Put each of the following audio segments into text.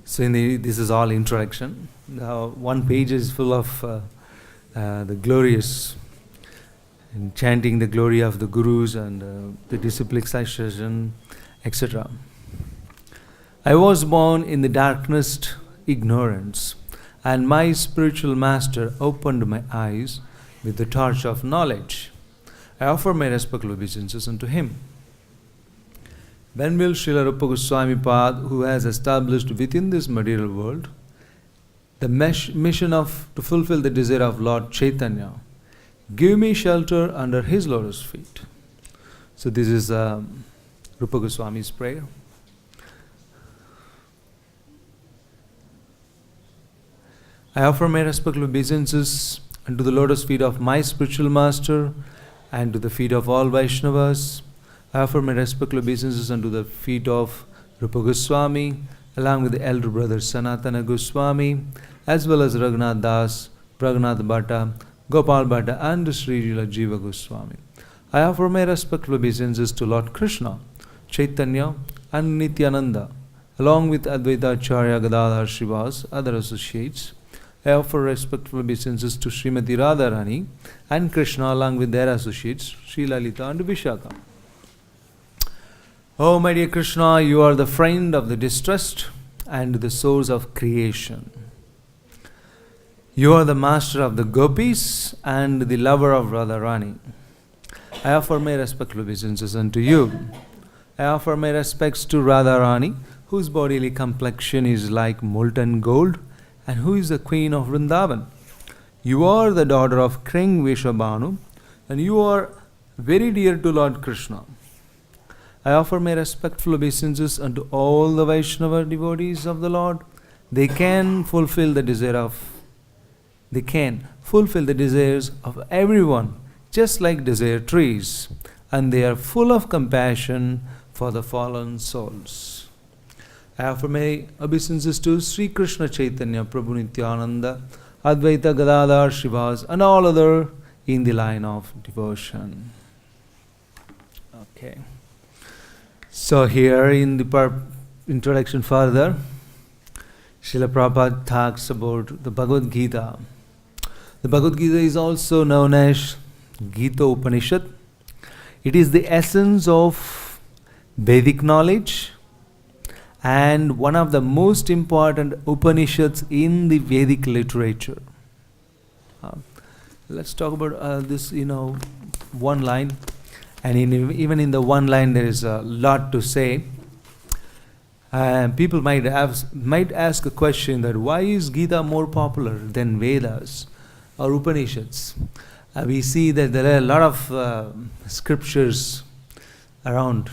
So this is all introduction. One page is full of the glorious, and chanting the glory of the gurus and the disciplic session, etc. I was born in the darkest ignorance, and my spiritual master opened my eyes with the torch of knowledge. I offer my respectful obeisances unto him. When will Srila Rupa Goswami Pad, who has established within this material world the mission to fulfill the desire of Lord Chaitanya, give me shelter under his lotus feet? So this is Rupa Goswami's prayer. I offer my respectful obeisances unto the lotus feet of my spiritual master and to the feet of all Vaishnavas. I offer my respectful obeisances unto the feet of Rupa Goswami, along with the elder brothers Sanatana Goswami, as well as Raghunath Das, Pragnath Bhatta, Gopal Bhatta, and Sri Jiva Goswami. I offer my respectful obeisances to Lord Krishna, Chaitanya, and Nityananda, along with Advaita Acharya Gadadhar Srivas, other associates. I offer respectful obeisances to Srimati Radharani and Krishna, along with their associates, Sri Lalita and Vishaka. Oh, my dear Krishna, you are the friend of the distressed and the source of creation. You are the master of the gopis and the lover of Radharani. I offer my respectful obeisances unto you. I offer my respects to Radharani, whose bodily complexion is like molten gold, and who is the queen of Vrindavan. You are the daughter of King Veshabhanu, and you are very dear to Lord Krishna. I offer my respectful obeisances unto all the Vaishnava devotees of the Lord. They can fulfill the desires of everyone, just like desire trees, and they are full of compassion for the fallen souls. I offer my obeisances to Sri Krishna Chaitanya, Prabhu Nityananda, Advaita Gadadhar Srivas, and all other in the line of devotion. Okay. So here in the introduction further, Srila Prabhupada talks about the Bhagavad-Gita. The Bhagavad-Gita is also known as Gita Upanishad. It is the essence of Vedic knowledge and one of the most important Upanishads in the Vedic literature. Let's talk about this, one line. And even in the one line, there is a lot to say. People might ask a question that why is Gita more popular than Vedas or Upanishads? We see that there are a lot of scriptures around,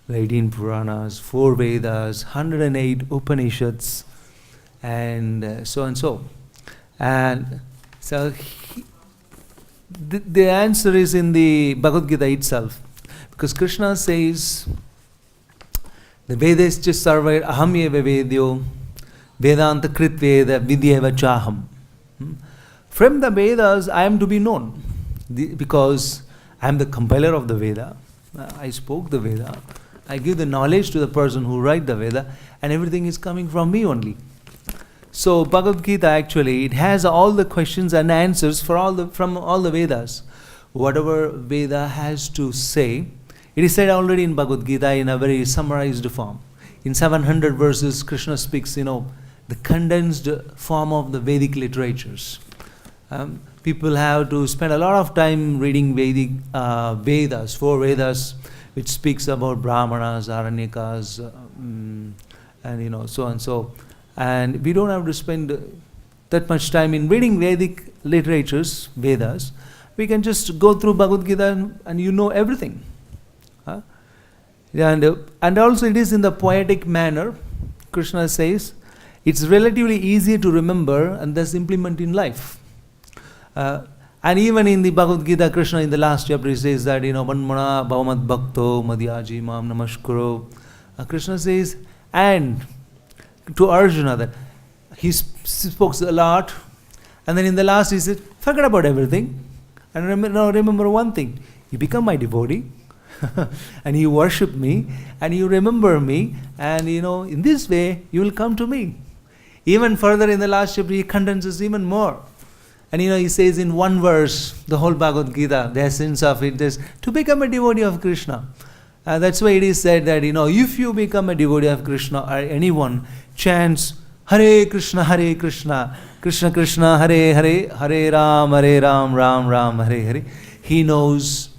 18 Puranas, 4 Vedas, 108 Upanishads, and so and so. And so the answer is in the Bhagavad Gita itself, because Krishna says, the Vedas sarva aham eva vedyo vedanta krit veda vidyeva chaham. From the Vedas I am to be known, because I am the compiler of the Veda. I spoke the Veda. I give the knowledge to the person who write the Veda, and everything is coming from me only. So Bhagavad Gita actually, it has all the questions and answers from all the Vedas. Whatever Veda has to say, it is said already in Bhagavad Gita in a very summarized form. In 700 verses, Krishna speaks, the condensed form of the Vedic literatures. People have to spend a lot of time reading Vedic Vedas, 4 Vedas, which speaks about Brahmanas, Aranyakas, and so and so. And we don't have to spend that much time in reading Vedic literatures, Vedas. We can just go through Bhagavad Gita and everything. And also it is in the poetic manner. Krishna says it's relatively easier to remember and thus implement in life. And even in the Bhagavad Gita, Krishna in the last chapter he says that, Vanmana Bhavamat Bhakto Madhyaji Mam Namaskuro. Krishna says, and to Arjuna, that he spoke a lot, and then in the last he said, forget about everything. And remember one thing, you become my devotee, and you worship me, and you remember me, and in this way you will come to me. Even further in the last chapter, he condenses even more. And he says in one verse, the whole Bhagavad-Gita, the essence of it is to become a devotee of Krishna. That's why it is said that, if you become a devotee of Krishna, or anyone chants Hare Krishna, Krishna Krishna, Hare Hare, Hare Ram, Ram Ram, Hare Hare, he knows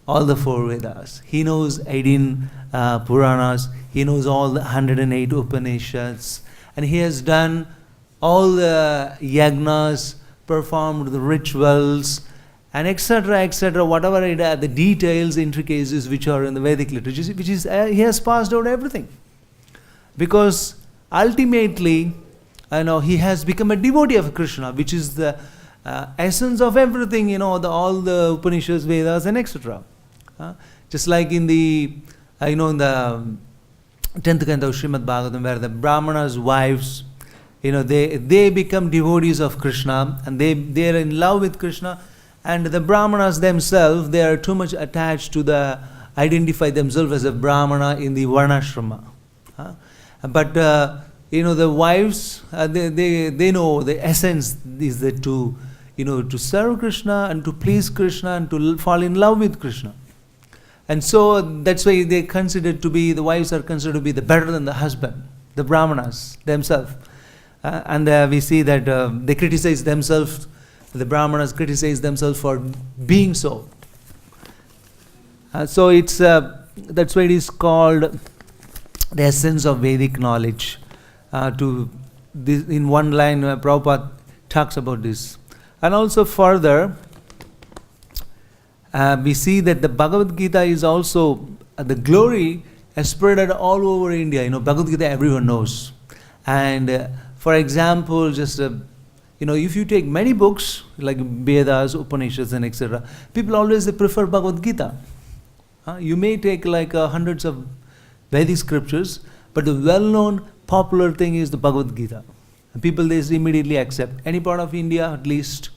all the 4 Vedas. He knows 18 Puranas. He knows all the 108 Upanishads. And he has done all the yagnas, performed the rituals, and etc., whatever the details, intricacies which are in the Vedic literature, which is he has passed out everything. Because ultimately, he has become a devotee of Krishna, which is the essence of everything, all the Upanishads, Vedas, and etc. Just like in the, in the 10th canto of Srimad Bhagavatam, where the Brahmanas' wives, they become devotees of Krishna, and they are in love with Krishna, and the Brahmanas themselves, they are too much attached to identify themselves as a Brahmana in the Varnashrama. But the wives, they know the essence is that to serve Krishna and to please Krishna and to fall in love with Krishna. And so that's why the wives are considered to be better than the husband, the Brahmanas themselves. And we see that they criticize themselves, the Brahmanas criticize themselves for being so. So that's why it is called the essence of Vedic knowledge. In one line, Prabhupada talks about this. And also further, we see that the Bhagavad-Gita is also, the glory has spread all over India. Bhagavad-Gita everyone knows. And for example, just, if you take many books, like Vedas, Upanishads, and etc., people always prefer Bhagavad-Gita. You may take like hundreds of Vedic scriptures, but the well-known, popular thing is the Bhagavad-Gita. And people, they immediately accept. Any part of India, at least.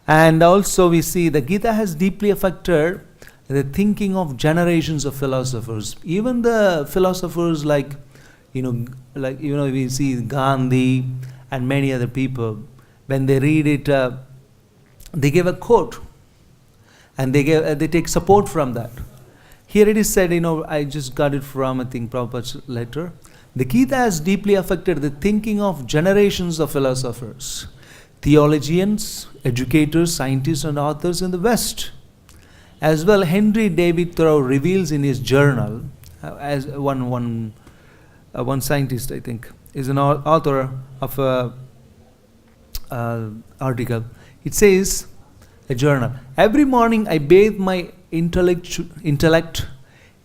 And also we see the Gita has deeply affected the thinking of generations of philosophers. Even the philosophers like we see Gandhi and many other people, when they read it, they give a quote, and they take support from that. Here it is said, I just got it from, I think, Prabhupada's letter. The Gita has deeply affected the thinking of generations of philosophers, theologians, educators, scientists, and authors in the West. As well, Henry David Thoreau reveals in his journal, as one scientist, I think, is an author of an article. It says, a journal, every morning I bathe my intellect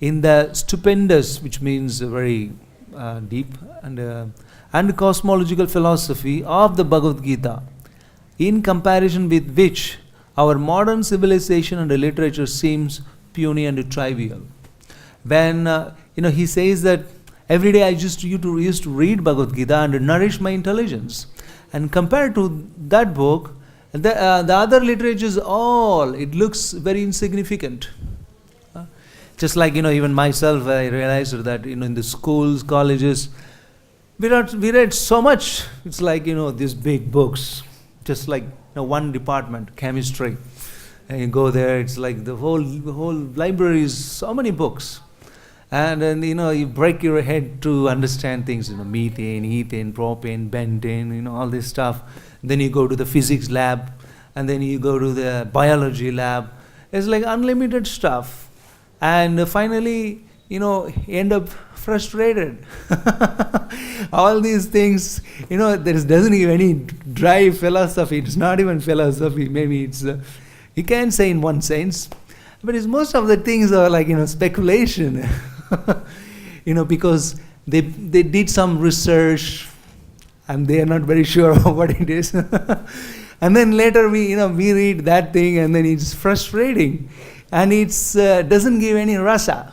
in the stupendous, which means very deep, and cosmological philosophy of the Bhagavad-Gita, in comparison with which our modern civilization and literature seems puny and trivial. When he says that every day I used to read Bhagavad-Gita and nourish my intelligence, and compared to that book, the other literatures, it looks very insignificant. Just like, even myself, I realized that, in the schools, colleges, we read so much. It's like, these big books, just like one department, chemistry. And you go there, it's like the whole library is so many books. And then, you break your head to understand things, methane, ethane, propane, bentane, all this stuff. Then you go to the physics lab, and then you go to the biology lab. It's like unlimited stuff. And finally, end up frustrated. All these things, there doesn't even any dry philosophy. It's not even philosophy. Maybe it's, you can say in one sense, but most of the things are like, speculation. Because they did some research and they are not very sure of what it is. And then later we read that thing and then it's frustrating. And it's doesn't give any rasa.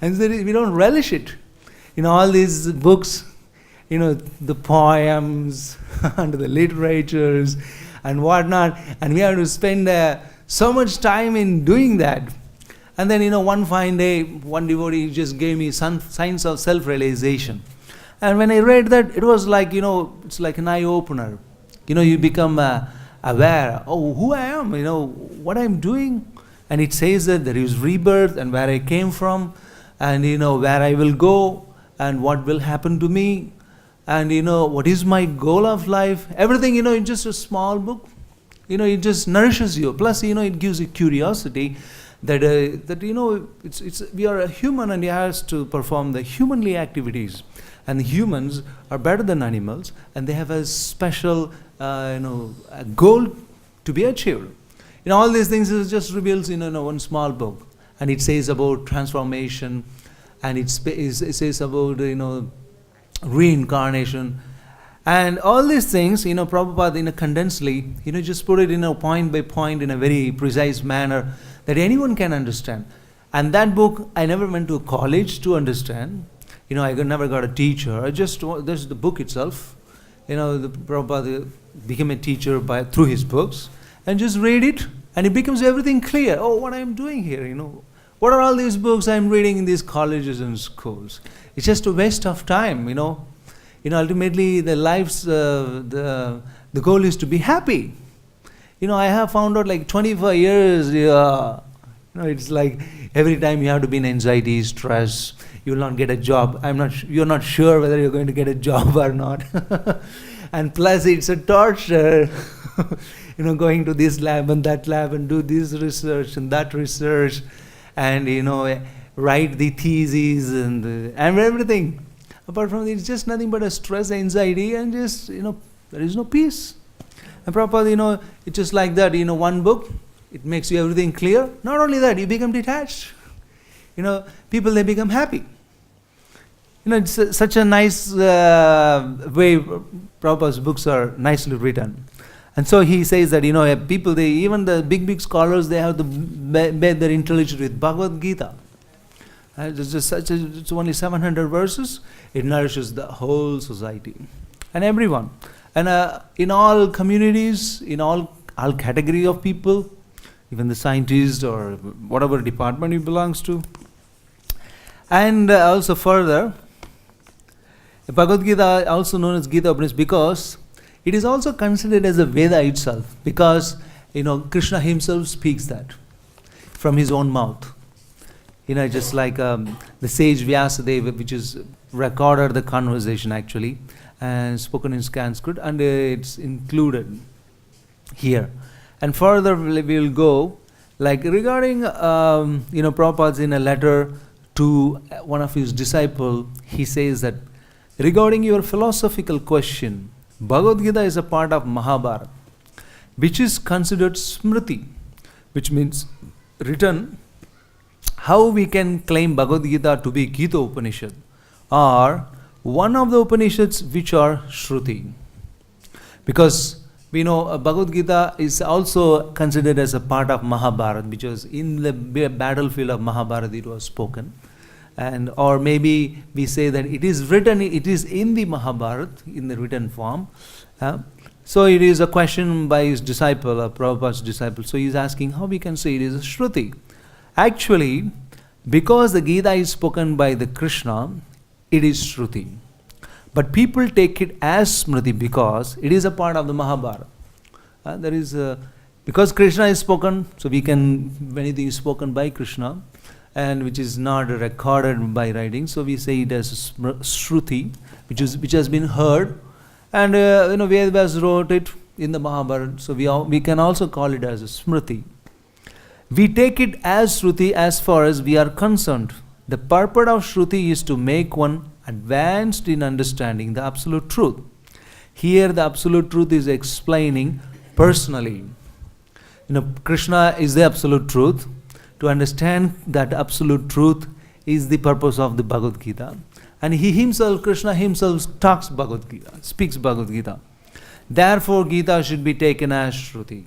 And so we don't relish it. All these books, the poems and the literatures and whatnot, and we have to spend so much time in doing that. And then, one fine day, one devotee just gave me signs of self-realization. And when I read that, it was like, it's like an eye-opener. You become aware, who I am, what I'm doing. And it says that there is rebirth and where I came from, and, where I will go, and what will happen to me, and, what is my goal of life. Everything, in just a small book. It just nourishes you. Plus, it gives you curiosity. That we are a human and he has to perform the humanly activities, and the humans are better than animals, and they have a special a goal to be achieved. All these things is just reveals in one small book, and it says about transformation, and it says about reincarnation, and all these things Prabhupada condensely just put it point by point in a very precise manner that anyone can understand. And that book, I never went to a college to understand. I never got a teacher. There's the book itself. The Prabhupada became a teacher through his books, and just read it, and it becomes everything clear. What I'm doing here, what are all these books I'm reading in these colleges and schools? It's just a waste of time, Ultimately, the life's the goal is to be happy. I have found out like 25 years, it's like every time you have to be in anxiety, stress, you will not get a job. You're not sure whether you're going to get a job or not. And plus it's a torture, going to this lab and that lab and do this research and that research, and, write the theses and everything. Apart from it, it's just nothing but a stress, anxiety, and just, there is no peace. And Prabhupada, it's just like that, one book, it makes you everything clear. Not only that, you become detached. People, they become happy. It's such a nice way Prabhupada's books are nicely written. And so he says that, people, even the big scholars, they have to bathe their intelligence with Bhagavad-Gita. It's only 700 verses. It nourishes the whole society and everyone. And in all communities, in all category of people, even the scientist or whatever department he belongs to. And also further, Bhagavad-Gita, also known as Gita Upanishad, because it is also considered as a Veda itself, because Krishna himself speaks that from his own mouth. Just like the sage Vyasadeva, which is recorded the conversation actually, and spoken in Sanskrit, and it's included here. And further we will go, like regarding, Prabhupada's in a letter to one of his disciples, he says that, regarding your philosophical question, Bhagavad-Gita is a part of Mahabharata, which is considered Smriti, which means written. How we can claim Bhagavad-Gita to be Gita Upanishad, or one of the Upanishads which are Shruti? Because we know Bhagavad-Gita is also considered as a part of Mahabharata, because in the battlefield of Mahabharata it was spoken. And or maybe we say that it is written, it is in the Mahabharata, in the written form. So it is a question by his disciple, Prabhupada's disciple. So he is asking how we can say it is a Shruti. Actually, because the Gita is spoken by the Krishna, it is Shruti. But people take it as Smriti because it is a part of the Mahabharata. Because Krishna is spoken, so we can, when anything is spoken by Krishna, and which is not recorded by writing, so we say it as Shruti, which has been heard, and Vedas wrote it in the Mahabharata, so we can also call it as a Smriti. We take it as Shruti as far as we are concerned. The purport of Shruti is to make one advanced in understanding the absolute truth. Here the absolute truth is explaining personally. Krishna is the absolute truth. To understand that absolute truth is the purpose of the Bhagavad Gita. And he himself, Krishna himself, talks Bhagavad Gita, speaks Bhagavad Gita. Therefore, Gita should be taken as Shruti.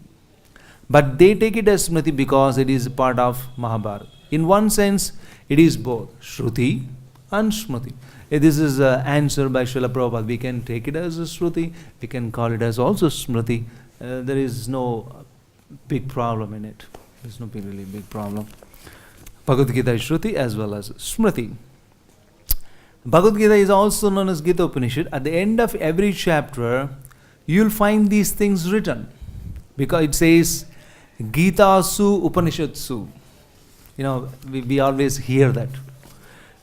But they take it as Smriti because it is part of Mahabharata. In one sense, it is both Shruti and Smriti. This is an answer by Srila Prabhupada. We can take it as a Shruti, we can call it as also Smriti. there is no big problem in it. There's no really big problem. Bhagavad-Gita is Shruti as well as Smriti. Bhagavad-Gita is also known as Gita Upanishad. At the end of every chapter, you'll find these things written. Because it says, Gita Su Upanishad Su. We always hear that.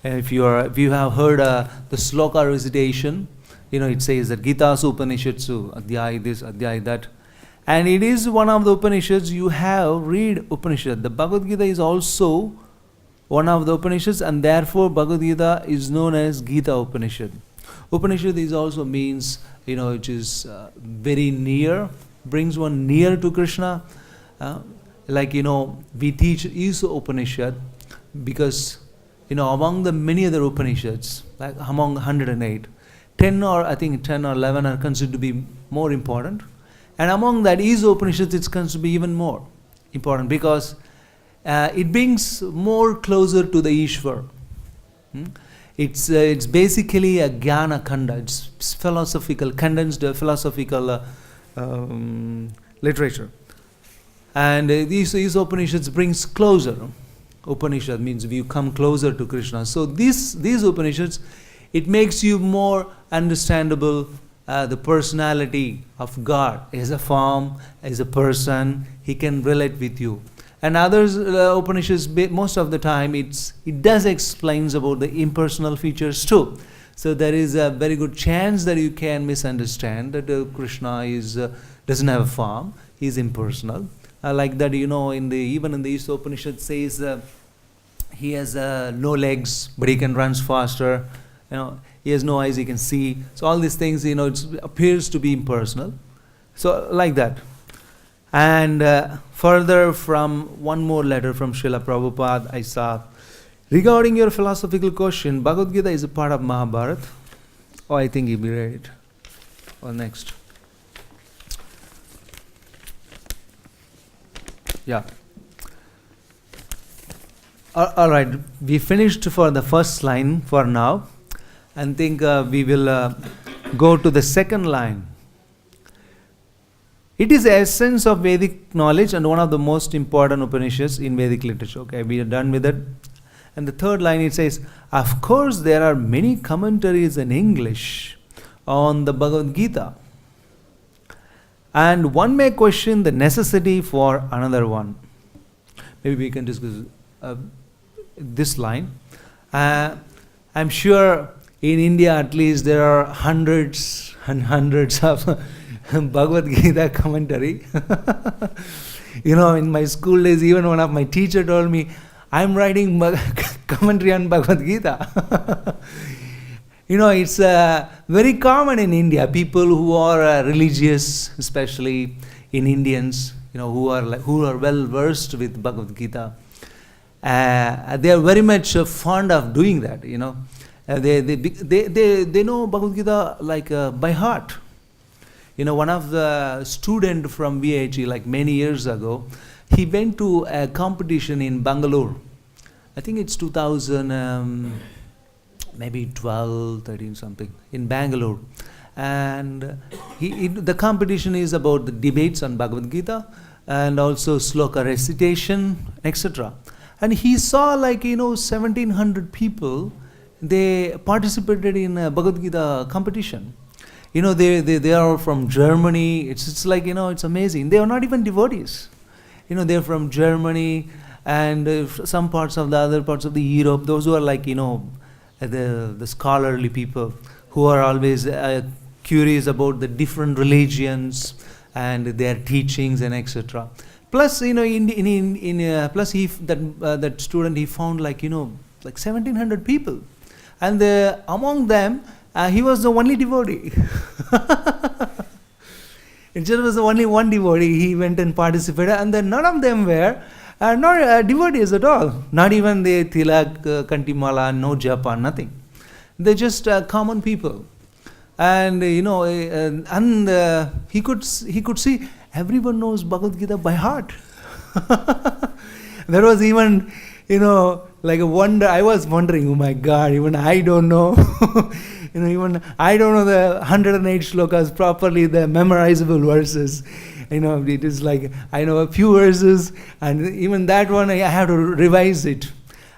If you have heard the sloka recitation, it says that Gita Su Upanishad Su, Adhyay this, Adhyay that. And it is one of the Upanishads you have read Upanishad. The Bhagavad Gita is also one of the Upanishads, and therefore Bhagavad Gita is known as Gita Upanishad. Upanishad is also means, it is very near, brings one near to Krishna. We teach Isa Upanishad because, among the many other Upanishads, like among 108, 10 or 11 are considered to be more important. And among that, Isa Upanishad it's considered to be even more important because it brings more closer to the Ishvar. It's basically a Jnana Khanda. It's philosophical, condensed philosophical literature. And these Upanishads brings closer. Upanishad means you come closer to Krishna. So these Upanishads, it makes you more understandable the personality of God as a form, as a person. He can relate with you. And others Upanishads, most of the time, it does explains about the impersonal features too. So there is a very good chance that you can misunderstand that Krishna doesn't have a form. He is impersonal. Like that, even in the Isa Upanishad says he has no legs, but he can run faster. He has no eyes, he can see. So all these things, it appears to be impersonal. So like that. And further from one more letter from Srila Prabhupada, I saw, regarding your philosophical question, Bhagavad Gita is a part of Mahabharata. Oh, I think we read it. Or next. Yeah. All right. We finished for the first line for now. And think we will go to the second line. It is the essence of Vedic knowledge and one of the most important Upanishads in Vedic literature. Okay, we are done with it. And the third line it says, of course there are many commentaries in English on the Bhagavad Gita. And one may question the necessity for another one. Maybe we can discuss this line. I'm sure in India at least there are hundreds and hundreds of Bhagavad Gita commentary. In my school days, even one of my teacher told me, I'm writing commentary on Bhagavad Gita. It's very common in India. People who are religious, especially in Indians, who are well versed with Bhagavad Gita, they are very much fond of doing that. They know Bhagavad Gita like by heart. One of the student from VIT, like many years ago, he went to a competition in Bangalore. I think it's 2000. Maybe 12, 13 something, in Bangalore. And the competition is about the debates on Bhagavad Gita and also sloka recitation, etc. And he saw 1,700 people, they participated in a Bhagavad Gita competition. They are from Germany. It's like, it's amazing. They are not even devotees. They're from Germany and some parts of the other parts of the Europe. Those who are like, the scholarly people who are always curious about the different religions and their teachings and etc. Plus, plus that student he found like 1,700 people, and among them he was the only devotee. It just was only one devotee. He went and participated, and then none of them were not devotees at all. Not even the tilak, kantimala, no japa, nothing. They're just common people. And he could see everyone knows Bhagavad Gita by heart. There was even like a wonder. I was wondering, oh my God, even I don't know. Even I don't know the 108 shlokas properly, the memorizable verses. It is like I know a few verses, and even that one I have to revise it.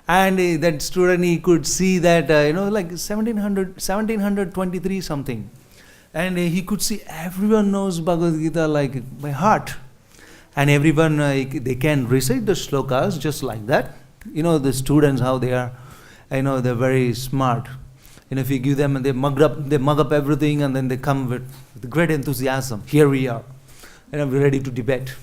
And that student, he could see that, like 1723 something. And he could see everyone knows Bhagavad Gita like by heart. And everyone, they can recite the shlokas just like that. The students, how they are, they're very smart. If you give them, and they mug up everything, and then they come with great enthusiasm. Here we are, we're ready to debate.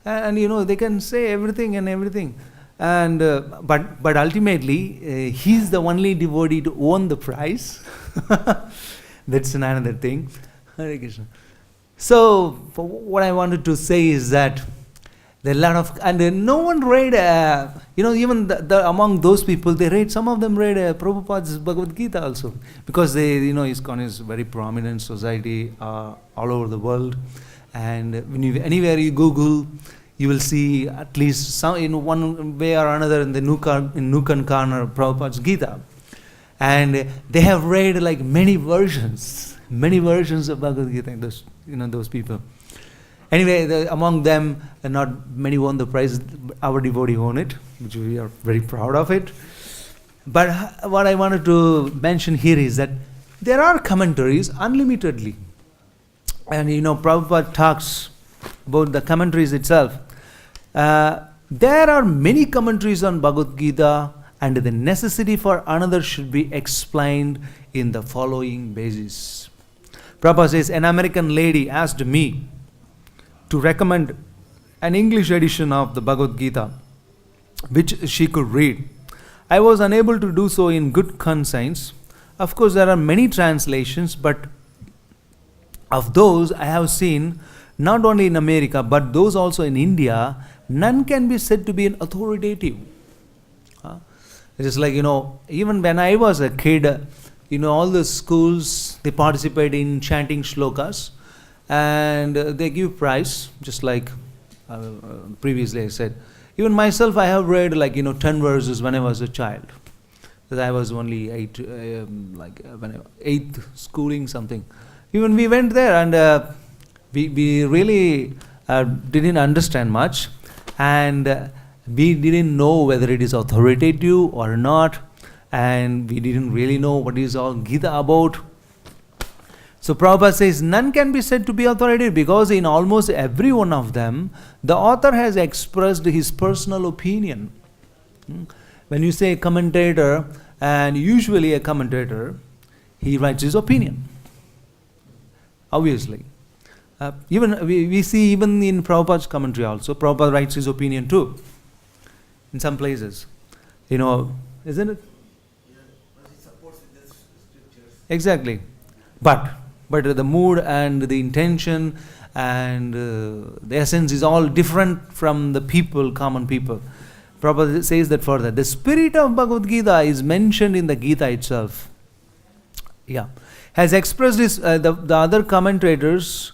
And they can say everything and everything. And but ultimately, he's the only devotee to own the prize. That's another thing. Hare Krishna. So, what I wanted to say is that there are a lot of, and no one read, even among those people, some of them read Prabhupada's Bhagavad Gita also, because ISKCON is a very prominent society all over the world, and anywhere you Google, you will see at least some, in one way or another, in the nook and corner, Prabhupada's Gita. And they have read like many versions of Bhagavad Gita, those people. Anyway, among them, not many won the prize. Our devotee won it, which we are very proud of it. But what I wanted to mention here is that there are commentaries unlimitedly. And Prabhupada talks about the commentaries itself. There are many commentaries on Bhagavad Gita, and the necessity for another should be explained in the following basis. Prabhupada says, an American lady asked me to recommend an English edition of the Bhagavad Gita, which she could read. I was unable to do so in good conscience. Of course, there are many translations, but of those I have seen, not only in America, but those also in India, none can be said to be an authoritative. It is like, even when I was a kid, all the schools, they participate in chanting shlokas, and they give prize, just like previously I said. Even myself, I have read 10 verses when I was a child. Because I was only 8th schooling something. Even we went there, and we really didn't understand much, and we didn't know whether it is authoritative or not, and we didn't really know what is all Gita about. So Prabhupada says, none can be said to be authoritative, because in almost every one of them, the author has expressed his personal opinion. When you say commentator, and usually a commentator, he writes his opinion. Obviously. Even we see even in Prabhupada's commentary also, Prabhupada writes his opinion too. In some places. Isn't it? Yeah, but he supports with the scriptures. Exactly. But the mood and the intention and the essence is all different from the people, common people. Prabhupada says that further. The spirit of Bhagavad Gita is mentioned in the Gita itself. Yeah. Has expressed his, the other commentators,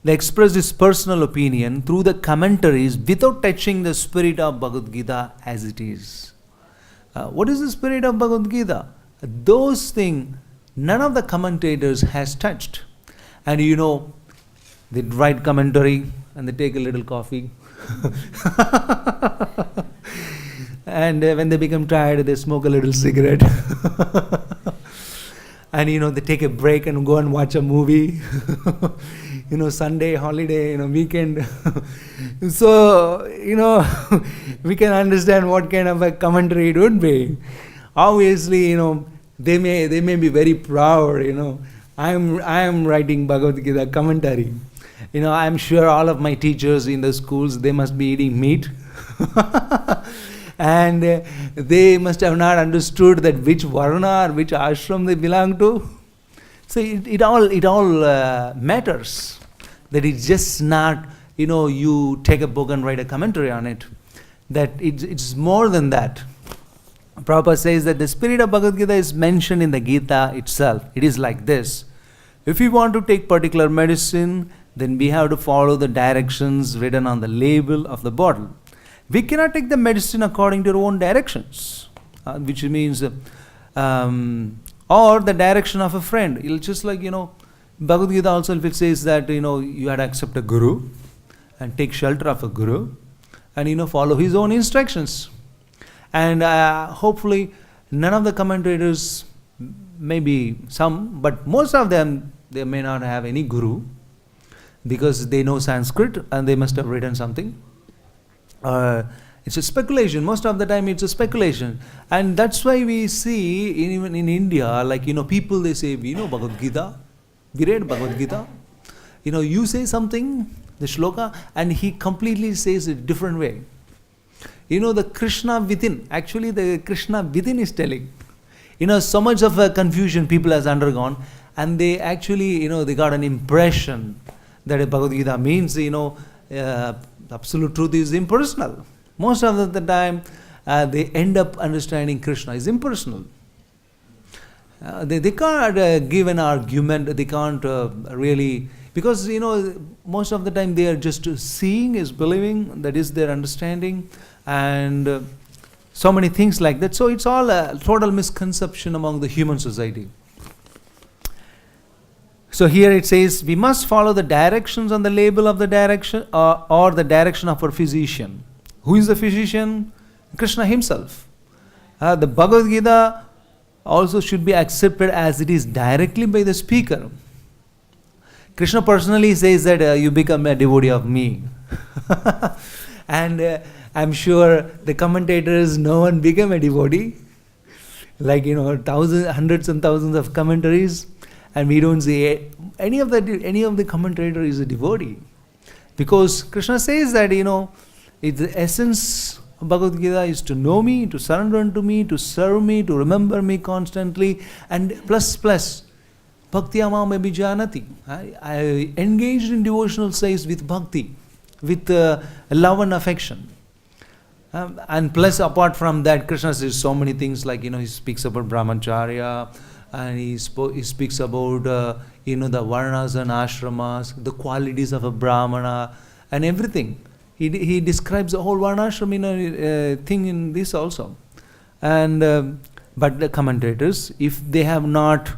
they expressed his personal opinion through the commentaries without touching the spirit of Bhagavad Gita as it is. What is the spirit of Bhagavad Gita? Those things none of the commentators has touched. And they write commentary and they take a little coffee. And when they become tired, they smoke a little cigarette. And they take a break and go and watch a movie. Sunday, holiday, weekend. So, we can understand what kind of a commentary it would be. Obviously, they may be very proud, I am writing Bhagavad Gita commentary. I'm sure all of my teachers in the schools, they must be eating meat. And they must have not understood that which varna or which ashram they belong to. So it all matters. That it's just not, you take a book and write a commentary on it. That it's more than that. Prabhupada says that the spirit of Bhagavad Gita is mentioned in the Gita itself. It is like this. If we want to take particular medicine, then we have to follow the directions written on the label of the bottle. We cannot take the medicine according to our own directions, which means or the direction of a friend. It'll just like, Bhagavad Gita also it says that, you had to accept a guru and take shelter of a guru and, follow his own instructions. And hopefully none of the commentators, maybe some, but most of them, they may not have any guru because they know Sanskrit and they must have written something. It's a speculation. Most of the time it's a speculation. And that's why we see, even in India, like, people, they say, we know Bhagavad Gita, we read Bhagavad Gita. You say something, the shloka, and he completely says it different way. The Krishna within, actually the Krishna within is telling. So much of a confusion people has undergone, and they actually, they got an impression that Bhagavad Gita means, absolute truth is impersonal. Most of the time, they end up understanding Krishna is impersonal. They can't give an argument, they can't really, because, most of the time they are just seeing is believing, that is their understanding, and so many things like that. So it's all a total misconception among the human society. So here it says, we must follow the directions on the label of the direction or the direction of our physician. Who is the physician? Krishna himself. The Bhagavad Gita also should be accepted as it is directly by the speaker. Krishna personally says that you become a devotee of me. And I'm sure the commentators, no one became a devotee. Like, thousands, hundreds and thousands of commentaries. And we don't see any of the commentator is a devotee. Because Krishna says that, it's the essence of Bhagavad Gita is to know me, to surrender unto me, to serve me, to remember me constantly, and plus, bhakti-yoga may be janati. I engaged in devotional service with bhakti, with love and affection. And plus, apart from that, Krishna says so many things like, he speaks about brahmacharya, and he speaks about, the varnas and ashramas, the qualities of a brahmana, and everything. He describes the whole varnashram thing in this also. And but the commentators, if they have not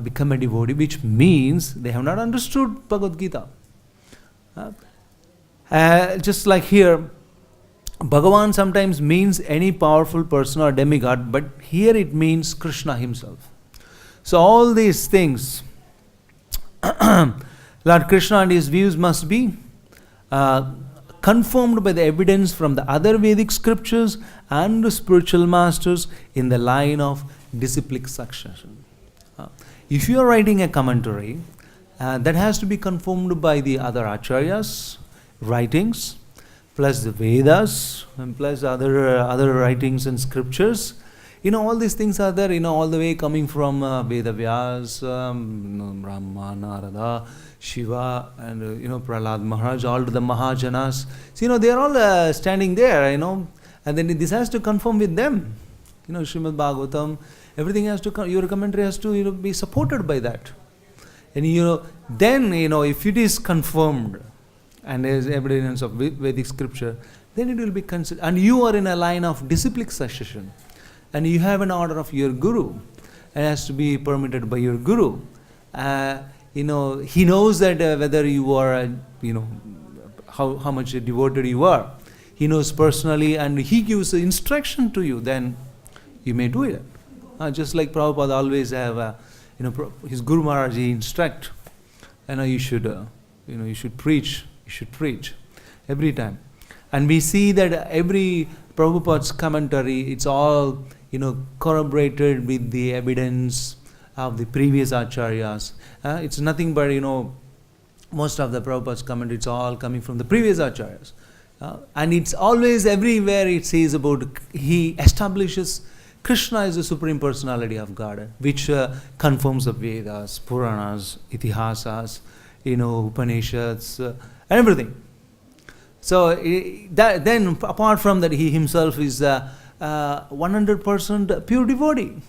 become a devotee, which means they have not understood Bhagavad Gita. Just like here, Bhagavan sometimes means any powerful person or demigod, but here it means Krishna himself. So all these things, Lord Krishna and his views must be confirmed by the evidence from the other Vedic scriptures and the spiritual masters in the line of disciplic succession. If you are writing a commentary, that has to be confirmed by the other acharyas' writings, plus the Vedas, and plus other writings and scriptures. All these things are there, all the way coming from Veda Vyas, Brahma, Narada, Shiva, and Prahlad Maharaj, all to the Mahajanas. So, they are all standing there, and then this has to confirm with them. Srimad Bhagavatam, everything has to your commentary has to be supported by that. And then if it is confirmed and there is evidence of Vedic scripture, then it will be considered. And you are in a line of disciplic succession, and you have an order of your guru, and it has to be permitted by your guru. He knows that whether you are, how much devoted you are. He knows personally, and he gives instruction to you. Then you may do it. Just like Prabhupada always have, his Guru Maharaj, he instruct, you should preach. You should preach every time. And we see that every Prabhupada's commentary, it's all, corroborated with the evidence of the previous acharyas. It's nothing but, most of the Prabhupada's commentary, it's all coming from the previous acharyas. And it's always everywhere it says about, he establishes Krishna is the Supreme Personality of God, which confirms the Vedas, Puranas, Itihasas, Upanishads, and everything. So then apart from that, he himself is 100% pure devotee.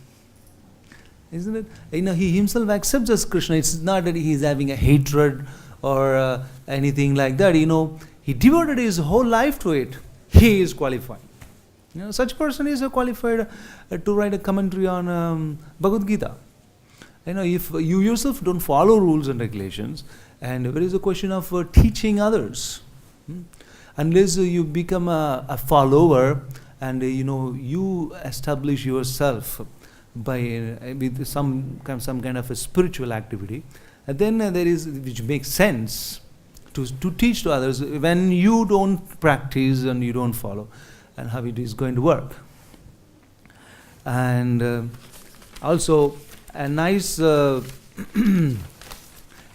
Isn't it? He himself accepts as Krishna. It's not that he is having a hatred or anything like that. He devoted his whole life to it. He is qualified. Such person is qualified to write a commentary on Bhagavad-Gita. If you yourself don't follow rules and regulations, and there is a question of teaching others, unless you become a follower and you establish yourself by with some kind of a spiritual activity, and then there is, which makes sense to teach to others when you don't practice and you don't follow, and how it is going to work. And also a nice a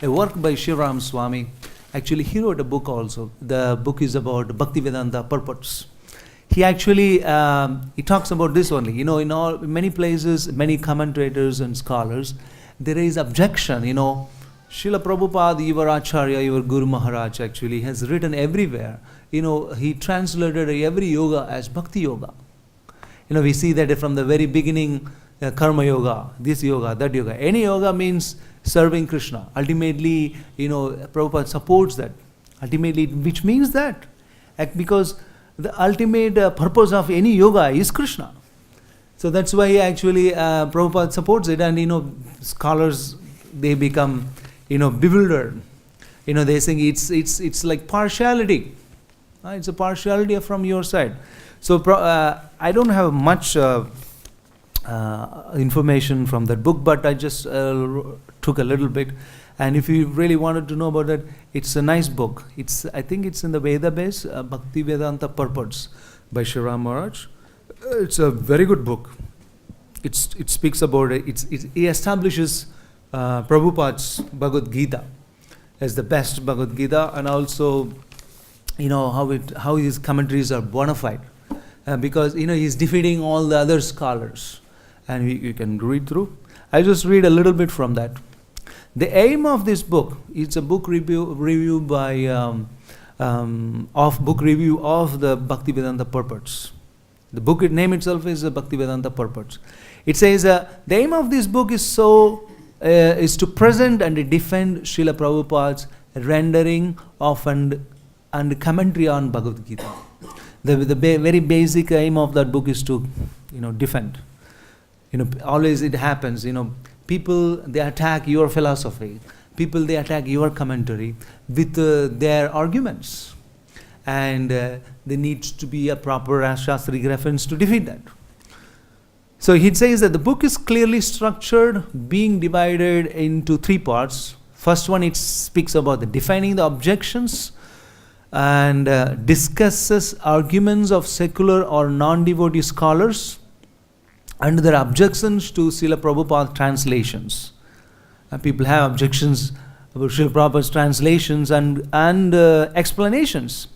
work by Shivaram Swami. Actually, he wrote a book also. The book is about Bhakti-Vedanta purports. He actually he talks about this only. In many places, many commentators and scholars, there is objection. Srila Prabhupada, your Acharya, your Guru Maharaj, actually has written everywhere. He translated every yoga as bhakti-yoga. We see that from the very beginning, karma yoga, this yoga, that yoga. Any yoga means serving Krishna. Ultimately, Prabhupada supports that. Ultimately, which means that. Because the ultimate purpose of any yoga is Krishna. So that's why actually Prabhupada supports it, and scholars, they become bewildered. They think it's like partiality. It's a partiality from your side. So I don't have much information from that book, but I just took a little bit. And if you really wanted to know about that, it's a nice book. I think it's in the Veda base, Bhakti-Vedanta Purports by Shivaram Maharaj. It's a very good book. It speaks about it. It establishes Prabhupada's Bhagavad-Gita as the best Bhagavad-Gita, and also how his commentaries are bona fide, because he's defeating all the other scholars, and you can read through. I just read a little bit from that. The aim of this book, it's a book review by book review of the Bhakti-Vedanta Purports. The book name itself is Bhakti-Vedanta Purports. It says the aim of this book is to present and defend Srila Prabhupada's rendering of and commentary on Bhagavad-Gita. The very basic aim of that book is to defend. Always it happens. People, they attack your philosophy. People, they attack your commentary with their arguments. And there needs to be a proper Shastric reference to defeat that. So he says that the book is clearly structured, being divided into three parts. First one, it speaks about defining the objections and discusses arguments of secular or non-devotee scholars and their objections to Srila Prabhupada translations. People have objections about Srila Prabhupada's translations and explanations,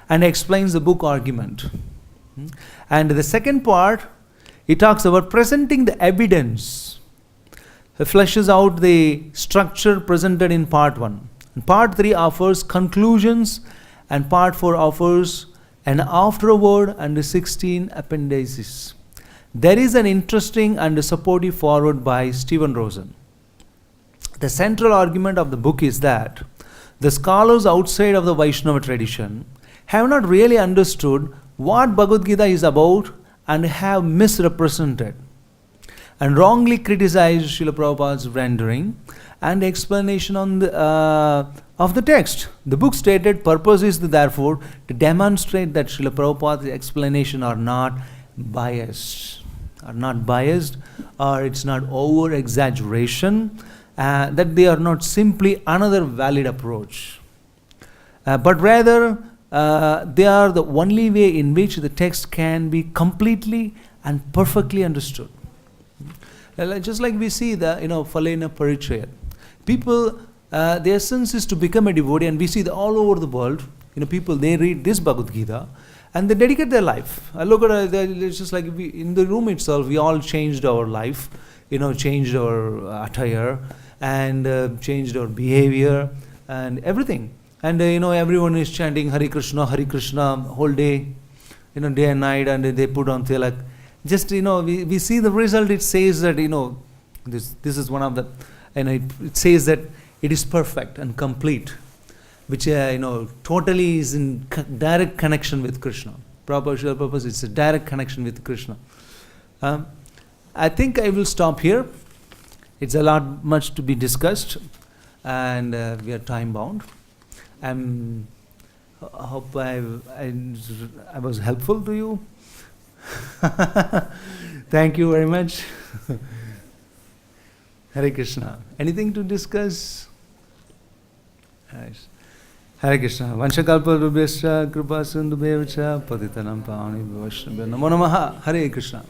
and explains the book argument. And the second part, it talks about presenting the evidence. It fleshes out the structure presented in part 1. And part 3 offers conclusions, and part 4 offers an afterword and 16 appendices. There is an interesting and supportive foreword by Stephen Rosen. The central argument of the book is that the scholars outside of the Vaishnava tradition have not really understood what Bhagavad-Gita is about and have misrepresented and wrongly criticized Srila Prabhupada's rendering and explanation on of the text. The book stated purpose is therefore to demonstrate that Srila Prabhupada's explanation are not biased, or it's not over exaggeration, that they are not simply another valid approach, but rather they are the only way in which the text can be completely and perfectly understood. Just like we see the Phalena Parichaya. People, the essence is to become a devotee, and we see that all over the world, people, they read this Bhagavad-Gita and they dedicate their life. I look at it, it's just like in the room itself, we all changed our life, changed our attire and changed our behavior and everything. And everyone is chanting Hare Krishna whole day, day and night, and they put on tilak. Just we see the result. It says that this is one of the, and it says that it is perfect and complete, which totally is in direct connection with Krishna. Prabhupada, Srila Prabhupada, it's a direct connection with Krishna. I think I will stop here. It's a lot much to be discussed, and we are time bound. I hope I was helpful to you. Thank you very much. Hare Krishna. Anything to discuss? Yes. Hare Krishna. Vanshakalpa-rubhyascha kripa-sindhubheva-cha patitanam pavani-vaishnavya namo namaha. Hare Krishna.